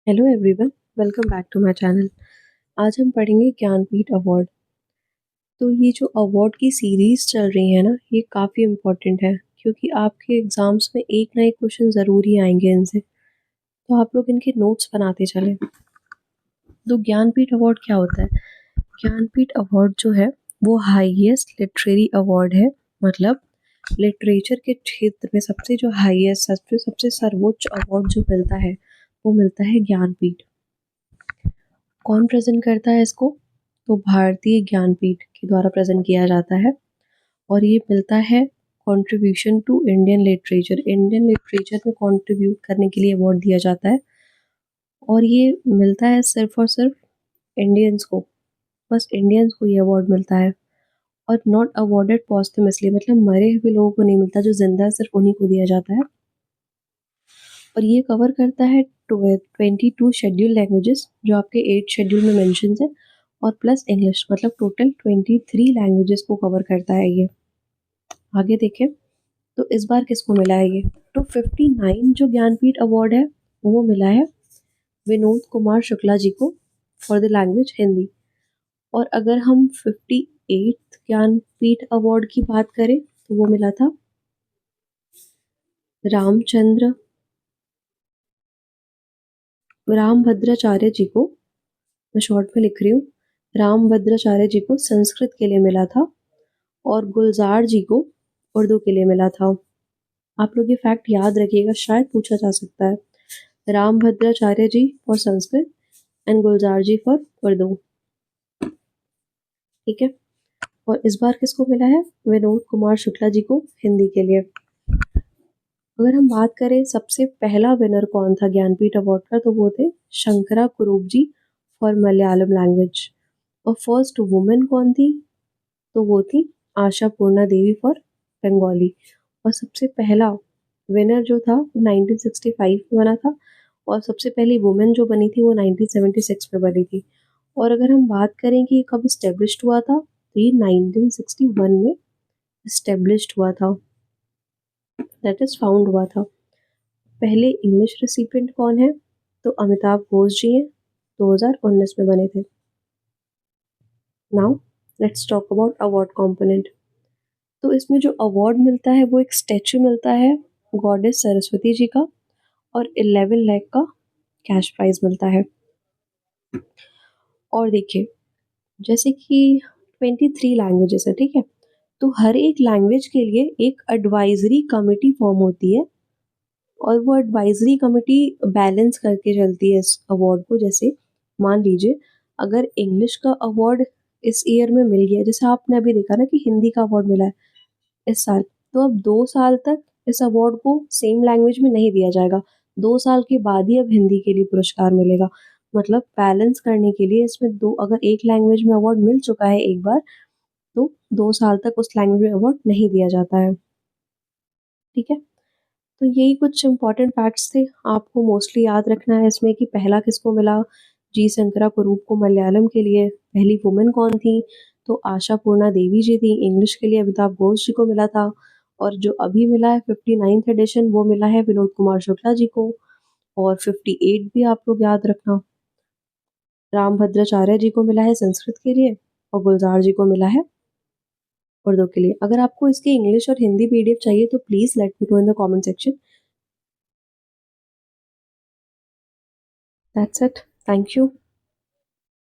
Hello everyone, welcome back to my channel. आज हम पढ़ेंगे ज्ञानपीठ अवार्ड। तो ये जो अवार्ड की सीरीज चल रही है ना, ये काफ़ी इम्पोर्टेंट है क्योंकि आपके एग्जाम्स में एक ना एक क्वेश्चन ज़रूर ही आएंगे इनसे। तो आप लोग इनके नोट्स बनाते चलें। तो ज्ञानपीठ अवार्ड क्या होता है? ज्ञानपीठ अवार्ड जो है वो हाईएस्ट लिटरेरी अवार्ड है। मतलब लिटरेचर के क्षेत्र में सबसे जो हाईएस्ट सबसे सबसे सर्वोच्च अवार्ड जो मिलता है वो मिलता है ज्ञानपीठ। कौन प्रेजेंट करता है इसको? तो भारतीय ज्ञानपीठ के द्वारा प्रेजेंट किया जाता है और ये मिलता है contribution to Indian literature. Indian literature में कंट्रीब्यूट करने के लिए अवार्ड दिया जाता है और ये मिलता है सिर्फ और सिर्फ इंडियंस को। बस इंडियंस को ये अवार्ड मिलता है और नॉट अवॉर्डेड पॉस्टमसली, मतलब मरे हुए लोगों को नहीं मिलता, जो जिंदा है सिर्फ उन्हीं को दिया जाता है। और ये कवर करता है 22 शेड्यूल लैंग्वेजेस जो आपके 8 शेड्यूल में मेंशन है और प्लस इंग्लिश, मतलब टोटल 23 लैंग्वेजेस को कवर करता है ये। आगे देखें तो इस बार किसको मिला है ये? तो 59 जो ज्ञानपीठ अवार्ड है वो मिला है विनोद कुमार शुक्ला जी को फॉर द लैंग्वेज हिंदी। और अगर हम 58 ज्ञानपीठ अवार्ड की बात करें तो वो मिला था रामचंद्र रामभद्राचार्य जी को। मैं शॉर्ट में लिख रही हूँ, रामभद्राचार्य जी को संस्कृत के लिए मिला था और गुलजार जी को उर्दू के लिए मिला था। आप लोग ये फैक्ट याद रखिएगा, शायद पूछा जा सकता है। Rambhadracharya ji for Sanskrit and Gulzar ji for Urdu. ठीक है। और इस बार किसको मिला है? विनोद कुमार शुक्ला जी को हिंदी के लिए। अगर हम बात करें सबसे पहला विनर कौन था ज्ञानपीठ अवार्ड का, तो वो थे शंकरा कुरूप जी फॉर मलयालम लैंग्वेज। और फर्स्ट वुमेन कौन थी? तो वो थी आशा पूर्णा देवी फॉर बंगाली। और सबसे पहला विनर जो था वो 1965 में बना था और सबसे पहली वुमेन जो बनी थी वो 1976 में बनी थी। और अगर हम बात करें कि ये कब इस्टेब्लिश्ड हुआ था, तो ये 1961 में इस्टेब्लिश्ड हुआ था, दैट इज फाउंड हुआ था। पहले इंग्लिश रेसिपिएंट कौन है? तो अमिताभ घोष जी हैं, 2019 में बने थे। Now let's talk about award component. तो इसमें जो अवार्ड मिलता है वो एक स्टैचू मिलता है गॉडेस सरस्वती जी का और 11 लाख का कैश प्राइज मिलता है। और देखिए, जैसे कि 23 लैंग्वेजेस है, ठीक है, तो हर एक लैंग्वेज के लिए एक एडवाइजरी कमेटी फॉर्म होती है और वो एडवाइजरी कमेटी बैलेंस करके चलती है इस अवार्ड को। जैसे मान लीजिए अगर इंग्लिश का अवार्ड इस ईयर में मिल गया, जैसे आपने अभी देखा ना कि हिंदी का अवार्ड मिला है इस साल, तो अब 2 साल तक इस अवार्ड को सेम लैंग्वेज में नहीं दिया जाएगा। 2 साल के बाद ही अब हिंदी के लिए पुरस्कार मिलेगा। मतलब बैलेंस करने के लिए इसमें दो, अगर एक लैंग्वेज में अवार्ड मिल चुका है एक बार, तो 2 साल तक उस लैंग्वेज में अवार्ड नहीं दिया जाता है। ठीक है। तो यही कुछ इंपॉर्टेंट फैक्ट्स थे, आपको मोस्टली याद रखना है इसमें कि पहला किसको मिला। जी शंकरा कुरूप को मलयालम के लिए। पहली वुमेन कौन थी? तो आशा पूर्णा देवी जी थी। इंग्लिश के लिए अमिताभ घोष जी को मिला था। और जो अभी मिला है 59th एडिशन, वो मिला है विनोद कुमार शुक्ला जी को। और 58 भी आप लोग याद रखना, रामभद्राचार्य जी को मिला है संस्कृत के लिए और गुलजार जी को मिला है उर्दू के लिए। अगर आपको इसके इंग्लिश और हिंदी पीडीएफ चाहिए तो please let me know in the comment section. That's it, thank you.